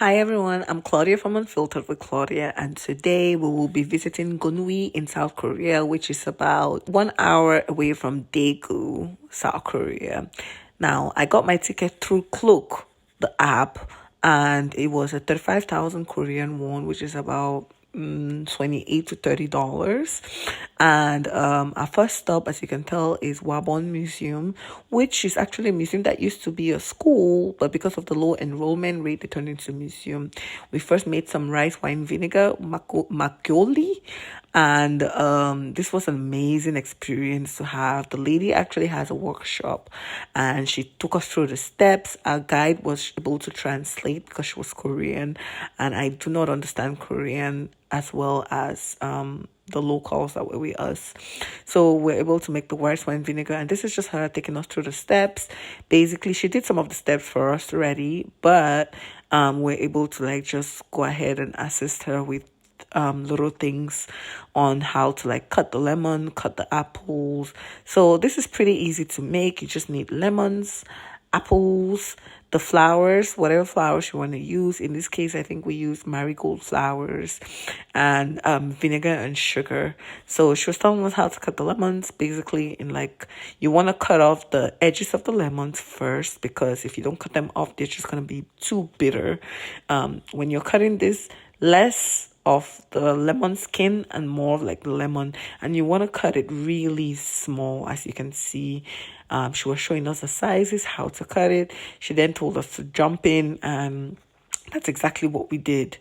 Hi everyone, I'm Claudia from Unfiltered with Claudia, and today we will be visiting Gunwi in South Korea, which is about 1 hour away from Daegu, South Korea. Now, I got my ticket through Klook, the app, and it was a 35,000 Korean won, which is about 28 to $30. And our first stop, as you can tell, is Wabon Museum, which is actually a museum that used to be a school, but because of the low enrollment rate, it turned into a museum. We first made some rice wine vinegar makioli, and this was an amazing experience to have. The lady actually has a workshop, and she took us through the steps. Our guide was able to translate because she was Korean, and I do not understand Korean as well as the locals that were with us. So we're able to make the rice wine vinegar, and this is just her taking us through the steps. Basically, she did some of the steps for us already, but we're able to just go ahead and assist her with little things on how to cut the lemon, cut the apples. So this is pretty easy to make. You just need lemons, apples, the flowers, whatever flowers you want to use. In this case, I think we use marigold flowers and vinegar and sugar. So she was telling us how to cut the lemons. Basically, you want to cut off the edges of the lemons first, because if you don't cut them off, they're just going to be too bitter. When you're cutting this, less of the lemon skin and more of the lemon, and you want to cut it really small. As you can see, she was showing us the sizes, how to cut it. She then told us to jump in, and that's exactly what we did.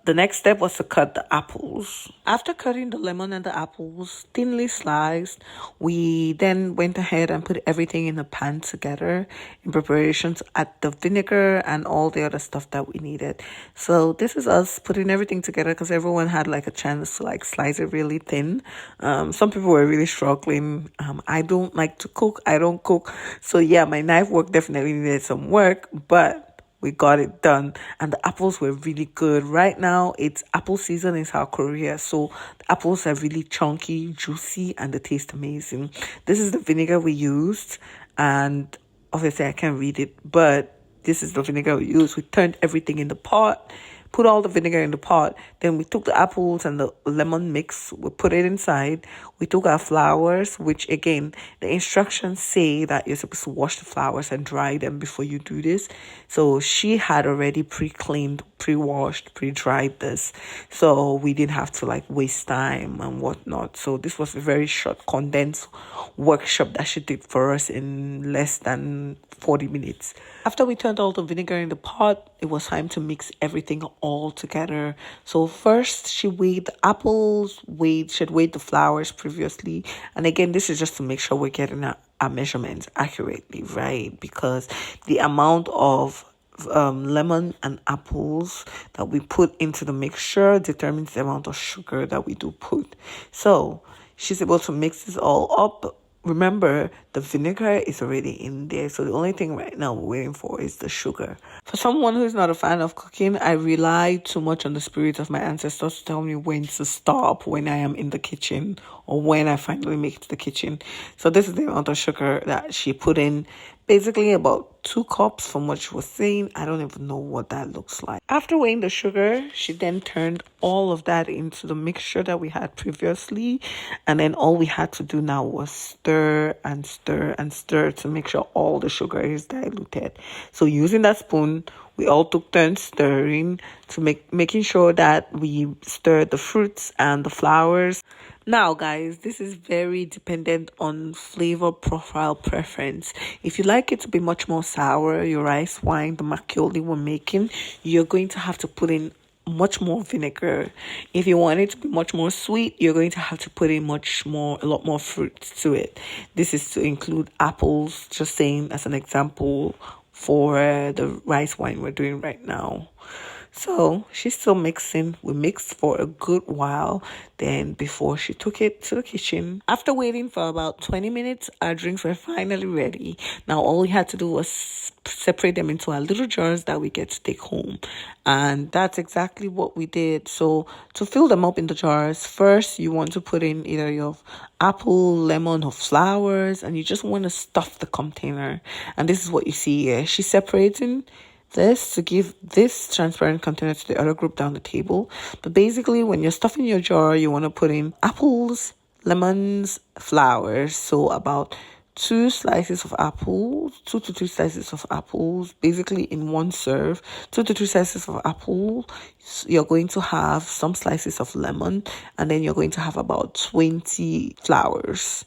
The next step was to cut the apples. After cutting the lemon and the apples thinly sliced, we then went ahead and put everything in a pan together in preparation to add the vinegar and all the other stuff that we needed. So this is us putting everything together because everyone had a chance to slice it really thin. Some people were really struggling. I don't like to cook. I don't cook. So yeah, my knife work definitely needed some work, but we got it done, and the apples were really good. Right now, it's apple season in South Korea, so the apples are really chunky, juicy, and they taste amazing. This is the vinegar we used, and obviously I can't read it, but this is the vinegar we used. We turned everything in the pot, put all the vinegar in the pot. Then we took the apples and the lemon mix, we put it inside. We took our flowers, which again, the instructions say that you're supposed to wash the flowers and dry them before you do this. So she had already pre-cleaned, pre-washed, pre-dried this. So we didn't have to waste time and whatnot. So this was a very short, condensed workshop that she did for us in less than 40 minutes. After we turned all the vinegar in the pot, it was time to mix everything all together. So first she weighed the apples, she had weighed the flowers previously. And again, this is just to make sure we're getting our measurements accurately, right? Because the amount of lemon and apples that we put into the mixture determines the amount of sugar that we do put. So she's able to mix this all up. Remember, the vinegar is already in there, so the only thing right now we're waiting for is the sugar. For someone who's not a fan of cooking, I rely too much on the spirit of my ancestors to tell me when to stop when I am in the kitchen or when I finally make it to the kitchen. So this is the amount of sugar that she put in. Basically about 2 cups from what she was saying. I don't even know what that looks like. After weighing the sugar, she then turned all of that into the mixture that we had previously. And then all we had to do now was stir and stir and stir to make sure all the sugar is diluted. So using that spoon, we all took turns stirring to making sure that we stirred the fruits and the flowers. Now, guys, this is very dependent on flavor profile preference. If you like it to be much more sour, your rice wine, the makioli we're making, you're going to have to put in much more vinegar. If you want it to be much more sweet, you're going to have to put in a lot more fruit to it. This is to include apples, just saying as an example for the rice wine we're doing right now. So she's still mixing. We mixed for a good while then before she took it to the kitchen. After waiting for about 20 minutes, our drinks were finally ready. Now all we had to do was separate them into our little jars that we get to take home. And that's exactly what we did. So to fill them up in the jars, first you want to put in either your apple, lemon, or flowers, and you just want to stuff the container. And this is what you see here. She's separating this to give this transparent container to the other group down the table. But basically, when you're stuffing your jar, you want to put in apples, lemons, flowers. So about 2 to 3 slices of apples, basically in one serve. 2 to 3 slices of apple. You're going to have some slices of lemon, and then you're going to have about 20 flowers.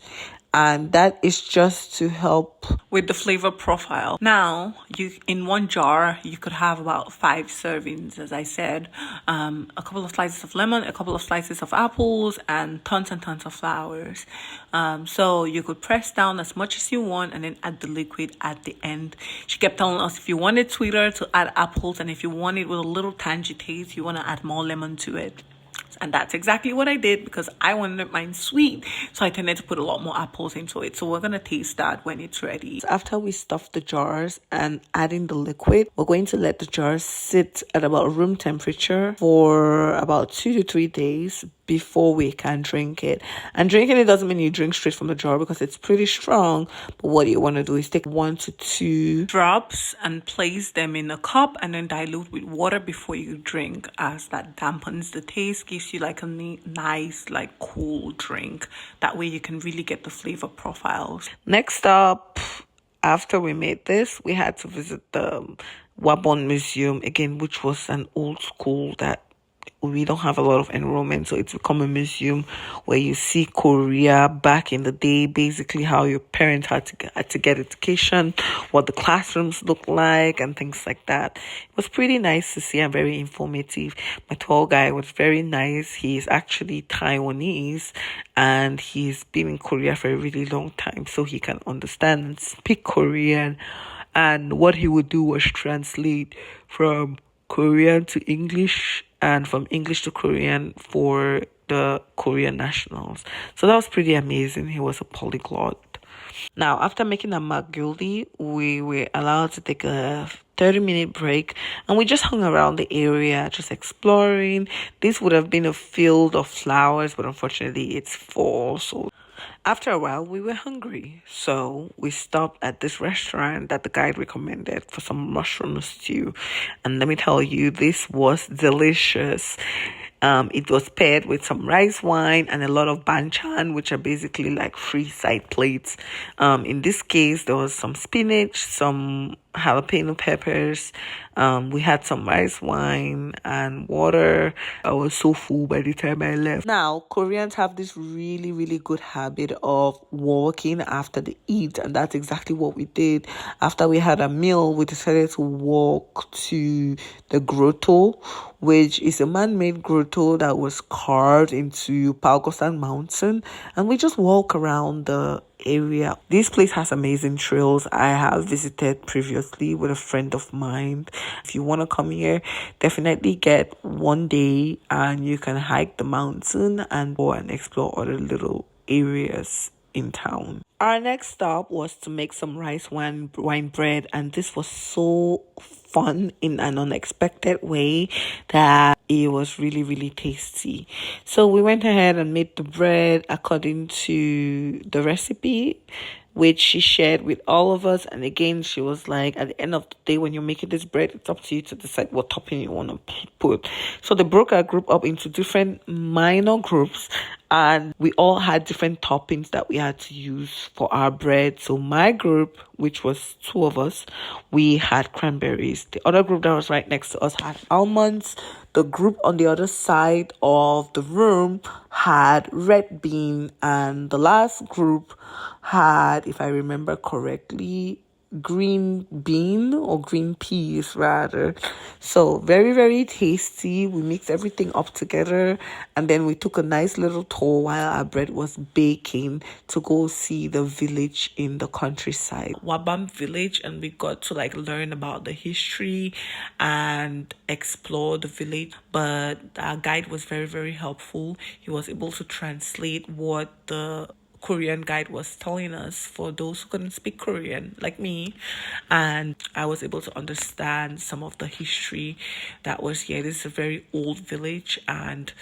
And that is just to help with the flavor profile. Now, you in one jar, you could have about 5 servings, as I said. A couple of slices of lemon, a couple of slices of apples, and tons of flowers. So you could press down as much as you want and then add the liquid at the end. She kept telling us if you want it sweeter, to add apples, and if you want it with a little tangy taste, you want to add more lemon to it. And that's exactly what I did because I wanted mine sweet. So I tended to put a lot more apples into it. So we're going to taste that when it's ready. After we stuff the jars and add in the liquid, we're going to let the jars sit at about room temperature for about 2 to 3 days before we can drink it. And drinking it doesn't mean you drink straight from the jar because it's pretty strong. But what you want to do is take 1 to 2 drops and place them in a cup and then dilute with water before you drink, as that dampens the taste, gives you like a nice, like cool drink. That way you can really get the flavor profiles. Next up, after we made this, we had to visit the Wabon Museum again, which was an old school that we don't have a lot of enrollment, so it's become a museum where you see Korea back in the day, basically how your parents had to get education, what the classrooms looked like, and things like that. It was pretty nice to see and very informative. My tour guy was very nice. He's actually Taiwanese and he's been in Korea for a really long time, so he can understand and speak Korean. And what he would do was translate from Korean to English and from English to Korean for the Korean nationals. So that was pretty amazing. He was a polyglot. Now, after making a maguli, we were allowed to take a 30-minute break and we just hung around the area, just exploring. This would have been a field of flowers, but unfortunately it's fall, so after a while, we were hungry, so we stopped at this restaurant that the guide recommended for some mushroom stew. And let me tell you, this was delicious. It was paired with some rice wine and a lot of banchan, which are basically like free side plates. In this case, there was some spinach, some jalapeno peppers. We had some rice wine and water. I was so full by the time I left. Now, Koreans have this really, really good habit of walking after they eat, and that's exactly what we did. After we had a meal, we decided to walk to the grotto, which is a man-made grotto that was carved into Palgosan Mountain, and we just walk around the area. This place has amazing trails. I have visited previously with a friend of mine. If you want to come here, definitely get one day and you can hike the mountain and go and explore other little areas in town. Our next stop was to make some rice wine bread, and this was so fun in an unexpected way that it was really, really tasty. So we went ahead and made the bread according to the recipe, which she shared with all of us. And again, she was like, at the end of the day, when you're making this bread, it's up to you to decide what topping you want to put. So they broke our group up into different minor groups, and we all had different toppings that we had to use for our bread. So my group, which was 2 of us, we had cranberries. The other group that was right next to us had almonds. The group on the other side of the room had red bean, and the last group had, if I remember correctly, green bean or green peas rather. So very, very tasty. We mixed everything up together, and then we took a nice little tour while our bread was baking to go see the village in the countryside, Wabam village, and we got to like learn about the history and explore the village. But our guide was very, very helpful. He was able to translate what the Korean guide was telling us for those who couldn't speak Korean like me, and I was able to understand some of the history that was here. This is a very old village, and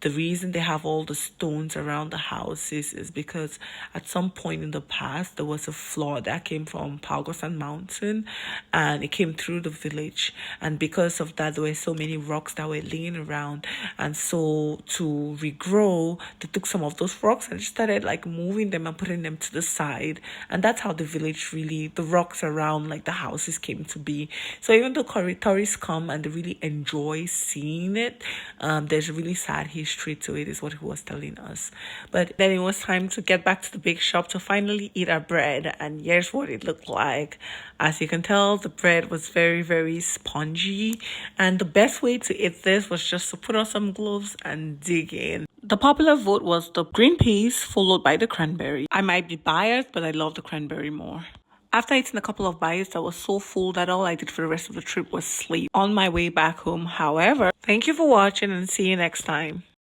the reason they have all the stones around the houses is because at some point in the past there was a flood that came from Palgosan Mountain, and it came through the village, and because of that there were so many rocks that were laying around, and so to regrow they took some of those rocks and started like moving them and putting them to the side, and that's how the village really, the rocks around like the houses came to be. So even though tourists come and they really enjoy seeing it, there's a really sad history to it, is what he was telling us. But then it was time to get back to the bake shop to finally eat our bread, and here's what it looked like. As you can tell, the bread was very, very spongy, and the best way to eat this was just to put on some gloves and dig in. The popular vote was the green peas followed by the cranberry. I might be biased, but I love the cranberry more. After eating a couple of bites, I was so full that all I did for the rest of the trip was sleep on my way back home. However, thank you for watching and see you next time.